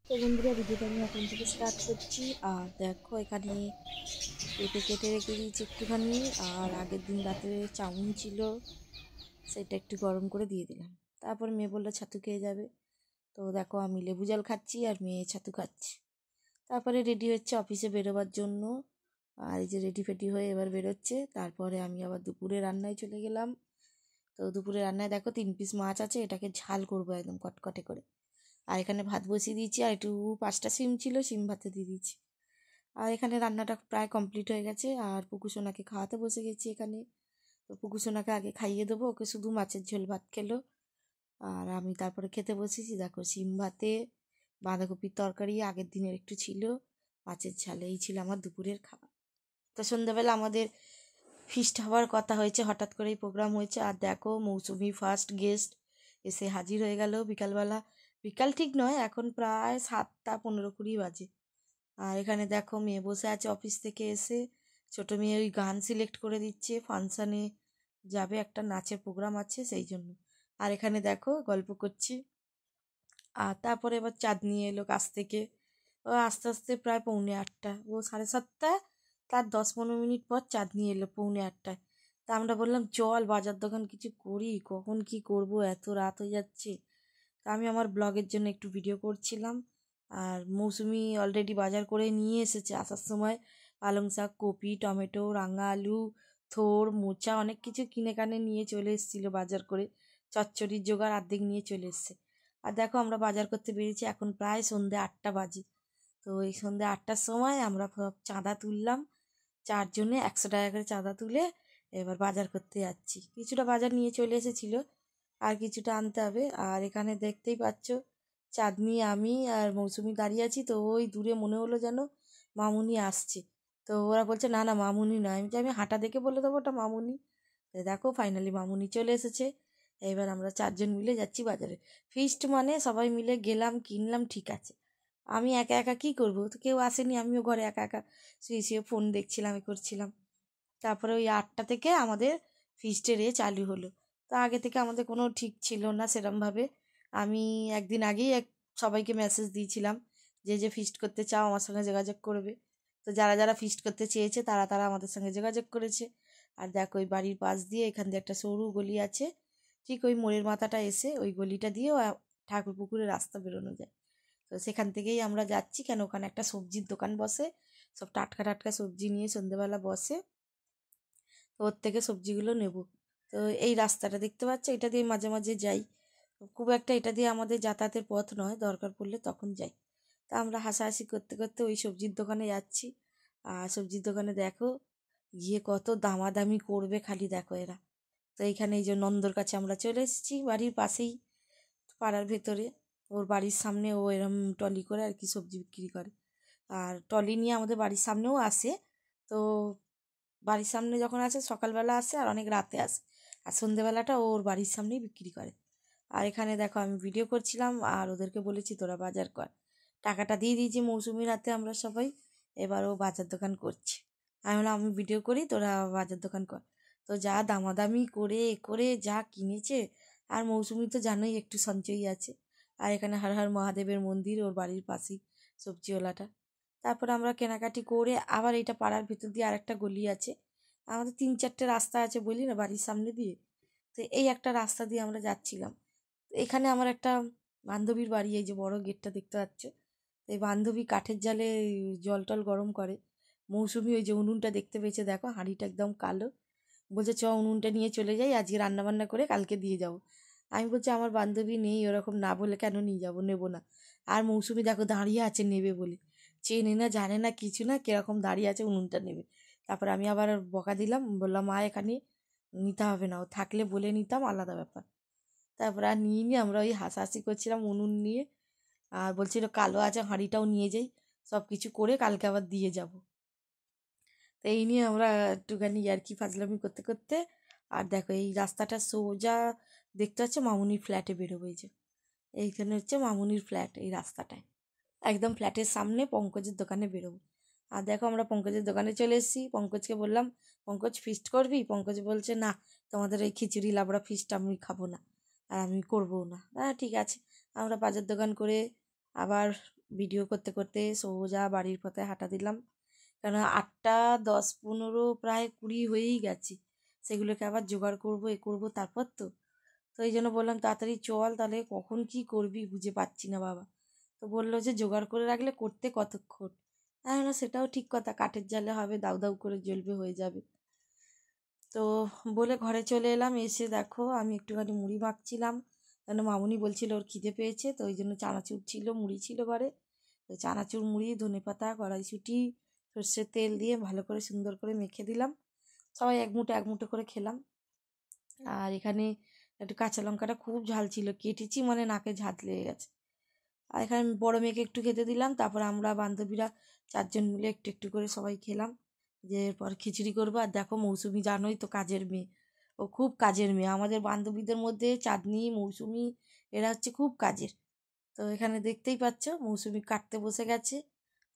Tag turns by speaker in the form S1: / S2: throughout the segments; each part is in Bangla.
S1: তো বন্ধুরা, ভিডিওটা আমি এখন থেকে স্টার্ট করছি। আর দেখো, এখানে পেঁপে কেটে রেখে দিয়েছি একটুখানি। আর আগের দিন রাতে চাউমিন ছিল, সেটা একটু গরম করে দিয়ে দিলাম। তারপর মেয়ে বললো ছাতু খেয়ে যাবে। তো দেখো, আমি লেবু জল খাচ্ছি আর মেয়ে ছাতু খাচ্ছে। তারপরে রেডি হচ্ছে অফিসে বেরোবার জন্য। আর এই যে রেডি ফেডি হয়ে এবার বেরোচ্ছে। তারপরে আমি আবার দুপুরে রান্নায় চলে গেলাম। তো দুপুরে রান্নায় দেখো 3 পিস মাছ আছে, এটাকে ঝাল করবো একদম কটকটে করে। আর এখানে ভাত বসিয়ে দিয়েছি, আর একটু 5টা সিম ছিল, সিম ভাতে দিয়ে দিয়েছি। আর এখানে রান্নাটা প্রায় কমপ্লিট হয়ে গেছে। আর পুকুসোনাকে খাওয়াতে বসে গেছি এখানে। তো পুকুসোনাকে আগে খাইয়ে দেবো, ওকে শুধু মাছের ঝোল ভাত খেলো। আর আমি তারপরে খেতে বসেছি। দেখো, সিম ভাতে বাঁধাকপির তরকারি আগের দিনের একটু ছিল, মাছের ঝাল, এই ছিল আমার দুপুরের খাবার। তো সন্ধ্যাবেলা আমাদের ফিস্ট হওয়ার কথা হয়েছে, হঠাৎ করেই প্রোগ্রাম হয়েছে। আর দেখো, মৌসুমি ফার্স্ট গেস্ট এসে হাজির হয়ে গেল বিকালবেলা। বিকাল ঠিক নয়, এখন প্রায় 7টা 15-20 বাজে। আর এখানে দেখো, মেয়ে বসে আছে অফিস থেকে এসে। ছোট মেয়ে ওই গান সিলেক্ট করে দিচ্ছে, ফাংশানে যাবে, একটা নাচের প্রোগ্রাম আছে সেই জন্য। আর এখানে দেখো গল্প করছি। আর তারপরে এবার চাঁদনি এলো কাছ থেকে। ও আস্তে আস্তে প্রায় 7:45, ও 7:30, তার 10-15 মিনিট পর চাঁদনি এলো 7:45টায়। তা আমরা বললাম চল বাজার দোকান কিছু করি, কখন কি করব, এত রাত হয়ে যাচ্ছে। তা আমি আমার ব্লগের জন্য একটু ভিডিও করছিলাম। আর মৌসুমি অলরেডি বাজার করে নিয়ে এসেছে আসার সময়। পালং শাক, কপি, টমেটো, রাঙা আলু, থোর, মোচা, অনেক কিছু কিনে কানে নিয়ে চলে এসেছিলো বাজার করে। চচ্চড়ির জোগাড় অর্ধেক নিয়ে চলে এসছে। আর দেখো, আমরা বাজার করতে বেরিয়েছি, এখন প্রায় সন্ধ্যে 8টা বাজে। তো এই সন্ধ্যে 8টার সময় আমরা সব চাঁদা তুললাম, 4 জনে 100 টাকা করে চাঁদা তুলে এবার বাজার করতে যাচ্ছি। কিছুটা বাজার নিয়ে চলে এসেছিলো, আর কিছুটা আনতে হবে। আর এখানে দেখতেই পাচ্ছ, চাঁদনি, আমি আর মৌসুমি দাঁড়িয়ে আছি। তো ওই দূরে মনে হলো যেন মামুনি আসছে। তো ওরা বলছে না না, মামুনি নয়। আমি হাঁটা দেখে বলে দেবো ওটা মামুনি। তো দেখো, ফাইনালি মামুনি চলে এসেছে। এবার আমরা 4 জন মিলে যাচ্ছি বাজারে। ফিস্ট মানে সবাই মিলে গেলাম, কিনলাম, ঠিক আছে। আমি একা একা কী করবো, তো কেউ আসেনি, আমিও ঘরে একা একা শুয়ে শুয়ে ফোন দেখছিলাম, এ করছিলাম। তারপরে ওই 8টা থেকে আমাদের ফিস্টের চালু হলো। তো আগে থেকে আমাদের কোনো ঠিক ছিল না সেরমভাবে। আমি একদিন আগেই সবাইকে মেসেজ দিয়েছিলাম, যে যে ফিস্ট করতে চাও আমার সঙ্গে যোগাযোগ করবে। তো যারা যারা ফিস্ট করতে চেয়েছে তারা তারা আমাদের সঙ্গে যোগাযোগ করেছে। আর দেখো, ওই বাড়ির পাশ দিয়ে এখান দিয়ে একটা সরু গলি আছে, ঠিক ওই মোড়ের মাথাটা এসে ওই গলিটা দিয়েও ঠাকুর পুকুরের রাস্তা বেরোনো যায়। তো সেখান থেকেই আমরা যাচ্ছি, কেন ওখানে একটা সবজির দোকান বসে, সব টাটকা টাটকা সবজি নিয়ে সন্ধ্যেবেলা বসে। তো ওর থেকে সবজিগুলো নেব। তো এই রাস্তাটা দেখতে পাচ্ছ, এটা দিয়ে মাঝে মাঝে যাই। খুব একটা এটা দিয়ে আমাদের যাতায়াতের পথ নয়, দরকার পড়লে তখন যাই। তা আমরা হাসাহাসি করতে করতে ওই সবজির দোকানে যাচ্ছি। আর সবজির দোকানে দেখো, গিয়ে কত দামাদামি করবে খালি দেখো এরা। তো এইখানে এই যে নন্দর কাছে আমরা চলে এসেছি, বাড়ির পাশেই, পাড়ার ভেতরে। ওর বাড়ির সামনে ও এরম টলি করে আর কি সবজি বিক্রি করে। আর টলি নিয়ে আমাদের বাড়ির সামনেও আসে। তো বাড়ির সামনে যখন আসে সকালবেলা আসে, আর অনেক রাতে আসে। আর সন্ধেবেলাটা ওর বাড়ির সামনেই বিক্রি করে। আর এখানে দেখো, আমি ভিডিও করছিলাম আর ওদেরকে বলেছি তোরা বাজার কর। টাকাটা দিয়ে দিয়েছি মৌসুমির হাতে আমরা সবাই। এবার ও বাজার দোকান করছে। আমি বললাম আমি ভিডিও করি, তোরা বাজার দোকান কর। তো যা দামাদামি করে করে যা কিনেছে। আর মৌসুমি তো জানোই একটু সঞ্চয়ী আছে। আর এখানে হর হর মহাদেবের মন্দির ওর বাড়ির পাশেই, সবজিওয়ালাটা। তারপর আমরা কেনাকাটি করে আবার এইটা পাড়ার ভিতর দিয়ে আরেকটা গলি আছে। আমাদের 3-4টে রাস্তা আছে বলি না বাড়ির সামনে দিয়ে। তো এই একটা রাস্তা দিয়ে আমরা যাচ্ছিলাম। তো এখানে আমার একটা বান্ধবীর বাড়ি, এই যে বড় গেটটা দেখতে পাচ্ছ। এই বান্ধবী কাঠের জালে জল টল গরম করে। মৌসুমি ওই যে উনুনটা দেখতে পেয়েছে, দেখো হাঁড়িটা একদম কালো। বলছে চ উনুনটা নিয়ে চলে যাই, আজকে রান্নাবান্না করে কালকে দিয়ে যাব। আমি বলছি আমার বান্ধবী নেই, ওরকম না বলে কেন নিয়ে যাব, নেবো না। আর মৌসুমি দেখো দাঁড়িয়ে আছে নেবে বলে, চেনে না জানে না কিছু না, কিরকম দাঁড়িয়ে আছে উনুনটা নেবে। তারপর আমি আবার বকা দিলাম, বললাম মা এখানে নিতে হবে না, ও থাকলে বলে নিতাম, আলাদা ব্যাপার। তারপর আর নিয়ে নিয়ে আমরা ওই হাসাহাসি করছিলাম উনুন নিয়ে। আর বলছিল কালো আছে, হাঁড়িটাও নিয়ে যাই, সব কিছু করে কালকে আবার দিয়ে যাব। তো এই নিয়ে আমরা একটুখানি ইয়ার্কি ফাজলামি করতে করতে। আর দেখো, এই রাস্তাটা সোজা দেখতে পাচ্ছ মামুনির ফ্ল্যাটে বেরোবো, এই যে এইখানে হচ্ছে মামুনির ফ্ল্যাট, এই রাস্তাটায় একদম ফ্ল্যাটের সামনে পঙ্কজের দোকানে বেরোবো। আর দেখো, আমরা পঙ্কজের দোকানে চলে এসেছি। পঙ্কজকে বললাম পঙ্কজ ফিস্ট করবি, পঙ্কজ বলছে না, তোমাদের এই খিচুড়ি লাবড়া ফিস্ট আমি খাবো না, আর আমি করবো না। হ্যাঁ ঠিক আছে। আমরা বাজার দোকান করে আবার ভিডিও করতে করতে সোজা বাড়ির পথে হাঁটা দিলাম, কারণ 8টা 10 15 প্রায় 20 হয়েই গেছে, সেগুলোকে আবার জোগাড় করব এ করব তারপর তো এই জন্য বললাম তাড়াতাড়ি চল, তাহলে কখন কি করবি বুঝে পাচ্ছি না বাবা। তো বললো যে জোগাড় করে রাখলে করতে কতক্ষণ। আমি বললাম সেটাও ঠিক কথা, কাঠের জালে হবে, দাউ দাউ করে জ্বলবে, হয়ে যাবে। তো বলে ঘরে চলে এলাম, এসে দেখো আমি একটুখানি মুড়ি মাখছিলাম, কেন মামুনি বলছিল ওর খিদে পেয়েছে, তো ওই জন্য চানাচুর ছিল, মুড়ি ছিল ঘরে। তো চানাচুর মুড়ি ধনেপাতা কড়াইশুঁটি সর্ষের তেল দিয়ে ভালো করে সুন্দর করে মেখে দিলাম, সবাই এক মুঠো করে খেলাম। আর এখানে একটু কাঁচা লঙ্কাটা খুব ঝাল ছিল, কেটেছি মানে নাকে ঝাঁঝ লেগে গেছে। আর এখানে বড় মেয়েকে একটু খেতে দিলাম, তারপর আমরা বান্ধবীরা 4জন মিলে একটু একটু করে সবাই খেলাম। যে এরপর খিচুড়ি করবো। আর দেখো মৌসুমি জানোই তো কাজের মেয়ে, ও খুব কাজের মেয়ে, আমাদের বান্ধবীদের মধ্যে চাঁদনি মৌসুমি এরা হচ্ছে খুব কাজের। তো এখানে দেখতেই পাচ্ছ মৌসুমি কাটতে বসে গেছে।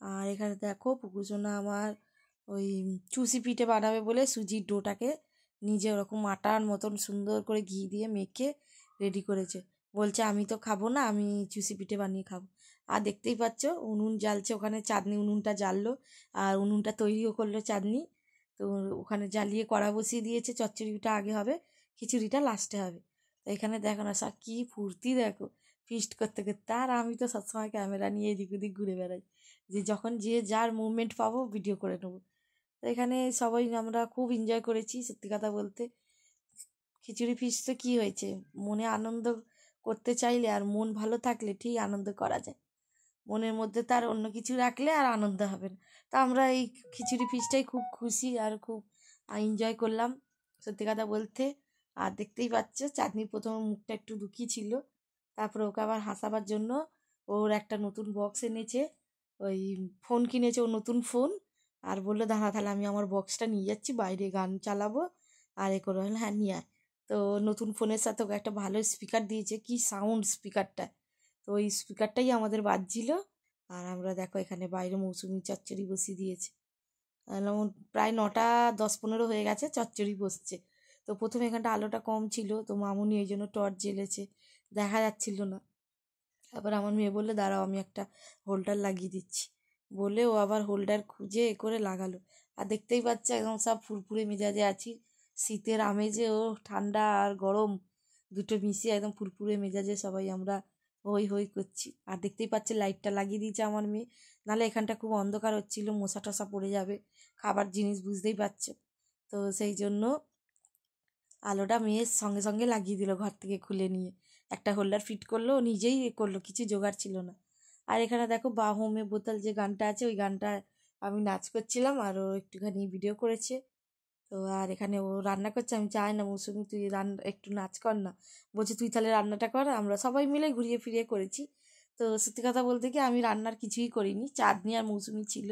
S1: আর এখানে দেখো পুকুসোনা আমার ওই চুষি পিঠে বানাবে বলে সুজির ডোটাকে নিজে ওরকম আটার মতন সুন্দর করে ঘি দিয়ে মেখে রেডি করেছে। বলছে আমি তো খাবো না, আমি চুষি পিঠে বানিয়ে খাবো। আর দেখতেই পাচ্ছ উনুন জ্বালছে, ওখানে চাঁদনি উনুনটা জ্বাললো আর উনুনটা তৈরিও করলো চাঁদনি। তো ওখানে জ্বালিয়ে কড়া বসিয়ে দিয়েছে, চচ্চড়িটা আগে হবে, খিচুড়িটা লাস্টে হবে। তো এখানে দেখো না সব কী ফুর্তি দেখো ফিস্ট করতে করতে। আর আমি তো সবসময় ক্যামেরা নিয়ে এদিক ওদিক ঘুরে বেড়াই, যে যখন যে যার মুভমেন্ট পাবো ভিডিও করে নেবো। তো এখানে সবাই আমরা খুব এনজয় করেছি সত্যি কথা বলতে। খিচুড়ি ফিস্ট তো কী হয়েছে, মনে আনন্দ করতে চাইলে আর মন ভালো থাকলে ঠিক আনন্দ করা যায়, মনের মধ্যে তার অন্য কিছু রাখলে আর আনন্দ হবে না। তো আমরা এই খিচুড়ি ফিস্টটাই খুব খুশি আর খুব এনজয় করলাম সত্যি কথা বলতে। আর দেখতেই পাচ্ছ চাঁদনি প্রথমে মুখটা একটু দুঃখী ছিল, তারপরে ওকে আবার হাসাবার জন্য ওর একটা নতুন বক্স এনেছে, ওই ফোন কিনেছে ও নতুন ফোন। আর বললো দাঁড়া তাহলে আমি আমার বক্সটা নিয়ে যাচ্ছি, বাইরে গান চালাবো আর এ করবো। হ্যাঁ নিয়ে আয়। তো নতুন ফোনের সাথে ওকে একটা ভালো স্পিকার দিয়েছে, কি সাউন্ড স্পিকারটা, তো ওই স্পিকারটাই আমাদের বাজছিল। আর আমরা দেখো এখানে বাইরে মৌসুমি চচ্চড়ি বসিয়ে দিয়েছে, এমন প্রায় 9টা 10 15 হয়ে গেছে, চচ্চড়ি বসছে। তো প্রথমে এখানটা আলোটা কম ছিল, তো মামুনি এই জন্য টর্চ জ্বেলেছে, দেখা যাচ্ছিল না। আবার আমার মেয়ে বললে দাঁড়াও আমি একটা হোল্ডার লাগিয়ে দিচ্ছি, বলে ও আবার হোল্ডার খুঁজে এ করে লাগালো। আর দেখতেই পাচ্ছে একদম সব ফুরফুরে মেজাজে আছি, শীতের আমেজে ও ঠান্ডা আর গরম দুটো মিশিয়ে একদম ফুরফুরে মেজাজে সবাই আমরা হই হই করছি। আর দেখতেই পাচ্ছে লাইটটা লাগিয়ে দিয়েছে আমার মেয়ে, নাহলে এখানটা খুব অন্ধকার হচ্ছিল, মশা টশা পড়ে যাবে, খাবার জিনিস বুঝতেই পারছো। তো সেই জন্য আলোটা মেয়ের সঙ্গে সঙ্গে লাগিয়ে দিল, ঘর থেকে খুলে নিয়ে একটা হোল্ডার ফিট করলো, ও নিজেই এ করলো, কিছু জোগাড় ছিল না। আর এখানে দেখো বাহুমে বোতল যে গানটা আছে ওই গানটা আমি নাচ করছিলাম আর ও একটুখানি ভিডিও করেছে। তো আর এখানে ও রান্না করছে, আমি চাই না মৌসুমি তুই একটু নাচ কর না, বলছে তুই তাহলে রান্নাটা কর, আমরা সবাই মিলে ঘুরিয়ে ফিরিয়ে করেছি। তো সত্যি কথা বলতে কি আমি রান্নার কিছুই করিনি, চাঁদনি আর মৌসুমি ছিল,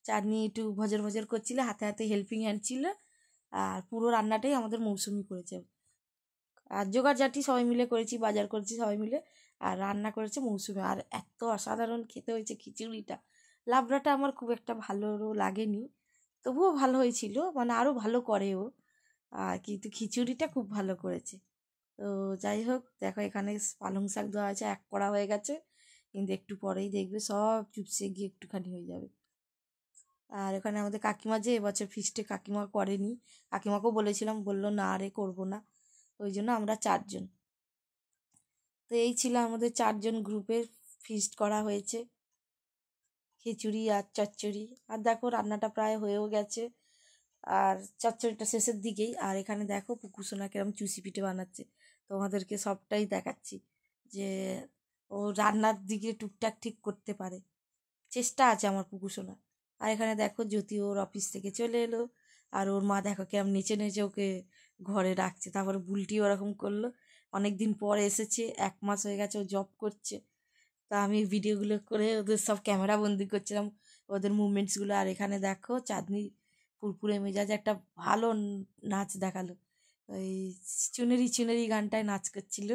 S1: চাঁদনি একটু ভজর ভজর করছিল, হাতে হাতে হেল্পিং হ্যান্ড ছিল, আর পুরো রান্নাটাই আমাদের মৌসুমি করেছে। আর জোগাড়জাটি সবাই মিলে করেছি, বাজার করেছি সবাই মিলে, আর রান্না করেছে মৌসুমি। আর এত অসাধারণ খেতে হয়েছে খিচুড়িটা, লাবড়াটা আমার খুব একটা ভালো লাগেনি, তবুও ভালো হয়েছিল, মানে আরও ভালো করে ও, আর কিন্তু খিচুড়িটা খুব ভালো করেছে। তো যাই হোক দেখো এখানে পালং শাক দেওয়া আছে, এক কড়া হয়ে গেছে, কিন্তু একটু পরেই দেখবে সব চুপসে গিয়ে একটুখানি হয়ে যাবে। আর এখানে আমাদের কাকিমা যে এবছর ফিস্টে কাকিমা করেনি, কাকিমাকেও বলেছিলাম, বললো না রে করবো না, ওই জন্য আমরা 4জন। তো এই ছিল আমাদের 4জন গ্রুপের ফিস্ট করা হয়েছে, খিচুড়ি আর চচ্চড়ি। আর দেখো রান্নাটা প্রায় হয়েও গেছে, আর চচ্চড়িটা শেষের দিকেই। আর এখানে দেখো পুকুসোনা কিরম চুষি পিঠে বানাচ্ছে, তোমাদেরকে সবটাই দেখাচ্ছি, যে ও রান্নার দিকে টুকটাক ঠিক করতে পারে, চেষ্টা আছে আমার পুকুসোনা। আর এখানে দেখো জ্যোতি ওর অফিস থেকে চলে এলো, আর ওর মা দেখো কেমন নেচে নেচে ওকে ঘরে রাখছে, তারপরে বুলটি ওরকম করলো, অনেক দিন পর এসেছে, 1 মাস হয়ে গেছে ও জব করছে। তা আমি ভিডিওগুলো করে ওদের সব ক্যামেরা বন্দি করছিলাম, ওদের মুভমেন্টসগুলো। আর এখানে দেখো চাঁদনি ফুরফুরে মেজাজে একটা ভালো নাচ দেখালো, ওই চুনেরি চুনেরি গানটায় নাচ করছিল।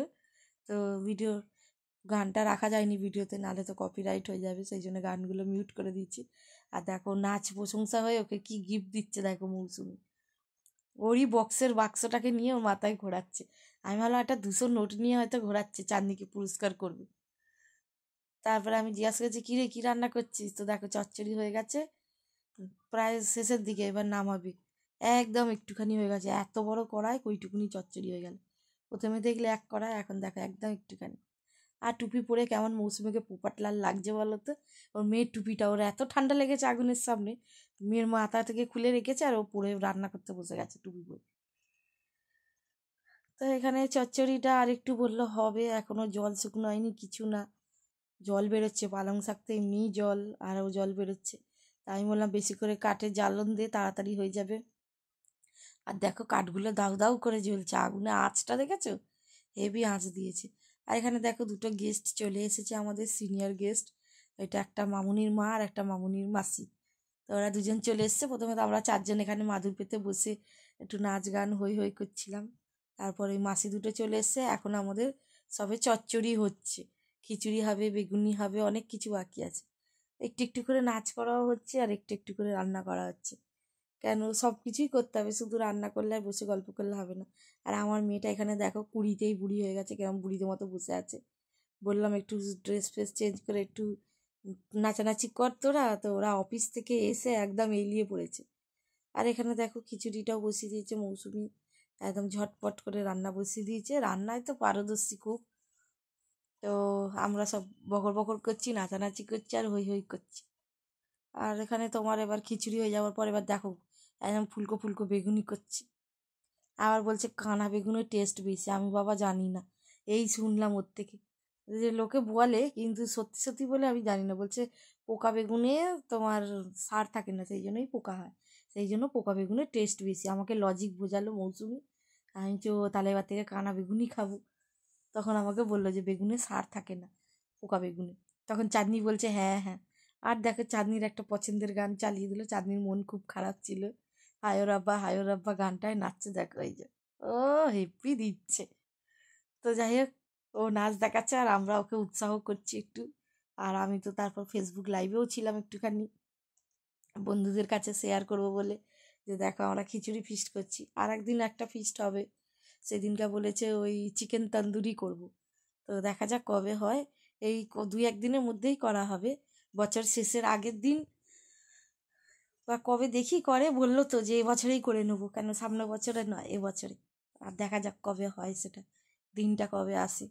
S1: তো ভিডিও গানটা রাখা যায়নি ভিডিওতে, নাহলে তো কপিরাইট হয়ে যাবে, সেই জন্য গানগুলো মিউট করে দিচ্ছি। আর দেখো নাচ প্রশংসা হয়ে ওকে কি গিফট দিচ্ছে দেখো মৌসুমি, ওরই বক্সের বাক্সটাকে নিয়ে ওর মাথায় ঘোরাচ্ছে। আমি ভাবলাম একটা 200 নোট নিয়ে হয়তো ঘোরাচ্ছে, চাঁদনিকে পুরস্কার করবে। তারপরে আমি জিজ্ঞাসা করছি কী রে কী রান্না করছিস, তো দেখো চচ্চড়ি হয়ে গেছে, প্রায় শেষের দিকে, এবার নামাবি। একদম একটুখানি হয়ে গেছে, এত বড় কড়াই কইটুকুনি চচ্চড়ি হয়ে গেল। প্রথমে দেখলে এক কড়াই, এখন দেখো একদম একটুখানি। আর টুপি পরে কেমন মৌসুমিকে পোপাট লাল লাগছে বলো তো। ওর মেয়ের টুপিটা, ওর এত ঠান্ডা লেগেছে আগুনের সামনে, মেয়ের মাথা থেকে খুলে রেখেছে আর ও পরে রান্না করতে বসে গেছে টুপি পরে। তো এখানে চচ্চড়িটা আর একটু বললো হবে, এখনো জল শুকনো হয়নি কিছু না, জল বেরোচ্ছে পালং শাকতে এমনিই জল, আরও জল বেরোচ্ছে। তাই আমি বললাম বেশি করে কাঠে জ্বালন দিয়ে তাড়াতাড়ি হয়ে যাবে। আর দেখো কাঠগুলো দাউ দাউ করে জ্বলছে, আগুনে আঁচটা দেখেছো, হেভি আঁচ দিয়েছে। আর এখানে দেখো দুটো গেস্ট চলে এসেছে, আমাদের সিনিয়র গেস্ট। এটা একটা মামুনির মা আর একটা মামুনির মাসি। তো ওরা দুজন চলে এসছে। প্রথমে তো আমরা চারজন এখানে মাদুর পেতে বসে একটু নাচ গান হই হই করছিলাম। তারপর ওই মাসি দুটো চলে এসছে। এখন আমাদের সবে চচ্চড়ি হচ্ছে, খিচুড়ি হবে, বেগুনি হবে, অনেক কিছু বাকি আছে। একটু একটু করে নাচ করাও হচ্ছে আর একটু একটু করে রান্না করা হচ্ছে। কেন সব কিছুই করতে হবে, শুধু রান্না করলে আর বসে গল্প করলে হবে না। আর আমার মেয়েটা এখানে দেখো কুড়িতেই বুড়ি হয়ে গেছে, কেমন বুড়িদের মতো বসে আছে। বললাম একটু ড্রেস ফ্রেস চেঞ্জ করে একটু নাচানাচি কর তোরা, তো ওরা অফিস থেকে এসে একদম এলিয়ে পড়েছে। আর এখানে দেখো খিচুড়িটাও বসিয়ে দিয়েছে মৌসুমি, একদম ঝটপট করে রান্না বসিয়ে দিয়েছে, রান্নায় তো পারদর্শী খুব। তো আমরা সব বকর বকর করছি, নাচানাচি করছি আর হই হই করছি। আর এখানে তোমার এবার খিচুড়ি হয়ে যাওয়ার পর এবার দেখো একদম ফুলকো ফুলকো বেগুনি করছি। আবার বলছে কানা বেগুনের টেস্ট বেশি, আমি বাবা জানি না, এই শুনলাম ওর থেকে, যে লোকে বলে কিন্তু সত্যি সত্যি বলে আমি জানি না। বলছে পোকা বেগুনে তোমার সার থাকে না, সেই জন্যই পোকা হয়, সেই জন্য পোকা বেগুনের টেস্ট বেশি। আমাকে লজিক বোঝালো মৌসুমি। আমি তো তাহলে এবার থেকে কানা বেগুনই খাবো। তখন আমাকে বললো যে বেগুনে সার থাকে না, পোকা বেগুনে। তখন চাঁদনি বলছে হ্যাঁ হ্যাঁ। আর দেখো চাঁদনির একটা পছন্দের গান চালিয়ে দিল, চাঁদনির মন খুব খারাপ ছিল, হায়ো রাব্বা গানটায় নাচছে দেখো, এই যে ও হেপি দিচ্ছে। তো যাই হোক, ও নাচ দেখাচ্ছে আর আমরা ওকে উৎসাহ করছি একটু। আর আমি তো তারপর ফেসবুক লাইভেও ছিলাম একটুখানি, বন্ধুদের কাছে শেয়ার করব বলে, যে দেখো আমরা খিচুড়ি ফিস্ট করছি। আর একদিন একটা ফিস্ট হবে, সেদিনটা বলেছে ওই চিকেন তন্দুরি করব। তো দেখা যাক কবে হয়, এই দুই একদিনের মধ্যেই করা হবে, বছর শেষের আগের দিন বা কবে দেখি করে, বললো তো যে এবছরেই করে নেবো, কেন সামনের বছরে নয় এবছরে। আর দেখা যাক কবে হয় সেটা, দিনটা কবে আসে।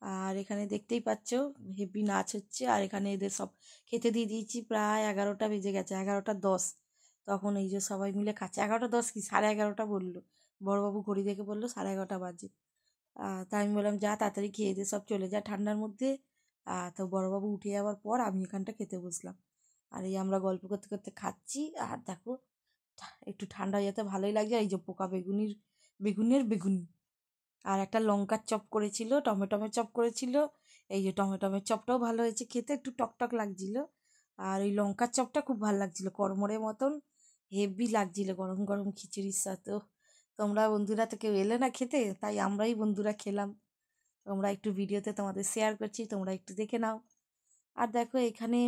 S1: আর এখানে দেখতেই পাচ্ছ হেভি নাচ হচ্ছে। আর এখানে এদের সব খেতে দিয়ে দিয়েছি, প্রায় 11টা বেজে গেছে, 11টা 10। তখন এই যে সবাই মিলে খাচ্ছে, 11টা 10 কি 11:30 বললো, বড়বাবু ঘড়ি দেখে বললো 11:30 বাজে। তাই আমি বললাম যা তাড়াতাড়ি খেয়ে দিয়ে সব চলে যা ঠান্ডার মধ্যে। তো বড়বাবু উঠে যাওয়ার পর আমি এখানটা খেতে বসলাম। আর এই আমরা গল্প করতে করতে খাচ্ছি। আর দেখো একটু ঠান্ডা হয়ে যেতে ভালোই লাগছে। এই যে পোকা বেগুনের বেগুনি। আর একটা লঙ্কার চপ করেছিল, টমেটোমের চপ করেছিল। এই যে টমেটোমের চপটাও ভালো হয়েছে খেতে, একটু টকটক লাগছিল। আর ওই লঙ্কার চপটা খুব ভালো লাগছিল, কড়মড়ের মতন হেভি লাগছিল গরম গরম খিচুড়ির সাথেও। তোমরা বন্ধুরা তো কেউ এলে না খেতে, তাই আমরাই বন্ধুরা খেলাম। তোমরা একটু ভিডিওতে তোমাদের শেয়ার করছি, তোমরা একটু দেখে নাও। আর দেখো এখানে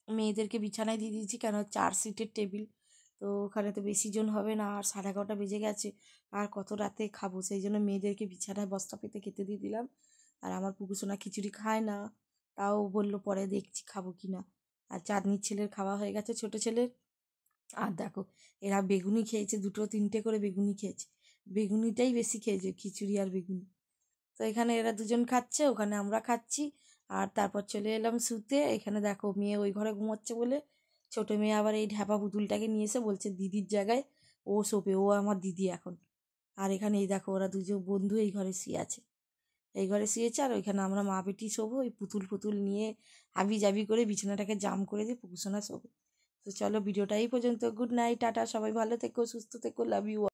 S1: মেয়েদেরকে বিছানায় দিয়ে দিয়েছি, কেন 4 সিটের টেবিল, তো ওখানে তো বেশি জন হবে না। আর 11:30 বেজে গেছে, আর কত রাতে খাবো, সেই জন্য মেয়েদেরকে বিছানায় বস্তা পেতে খেতে দিয়ে দিলাম। আর আমার পুকুসোনা খিচুড়ি খায় না, তাও বললো পরে দেখছি খাবো কি না। আর চাঁদনির ছেলের খাওয়া হয়ে গেছে, ছোট ছেলের। আর দেখো এরা বেগুনি খেয়েছে, 2-3টে করে বেগুনি খেয়েছে, বেগুনিটাই বেশি খেয়েছে, খিচুড়ি আর বেগুনি। তো এখানে এরা দুজন খাচ্ছে, ওখানে আমরা খাচ্ছি। আর তারপর চলে এলাম শুতে। এখানে দেখো মেয়ে ওই ঘরে ঘুমোচ্ছে বলে ছোটো মেয়ে আবার এই ঢ্যাপা পুতুলটাকে নিয়ে এসে বলছে দিদির জায়গায় ও শোবে, ও আমার দিদি এখন। আর এখানে এই দেখো ওরা দুজন বন্ধু এই ঘরে শুয়ে আছে, এই ঘরে শুয়েছে। আর ওইখানে আমরা মা বেটি শোবো, ওই পুতুল পুতুল নিয়ে হাবি জাবি করে বিছানাটাকে জাম করে দিয়ে পুকুসোনা শোবে। তো চলো ভিডিওটা এই পর্যন্ত, গুড নাইট, টাটা, সবাই ভালো থেকো, সুস্থ থেকো, লাভ ইউ।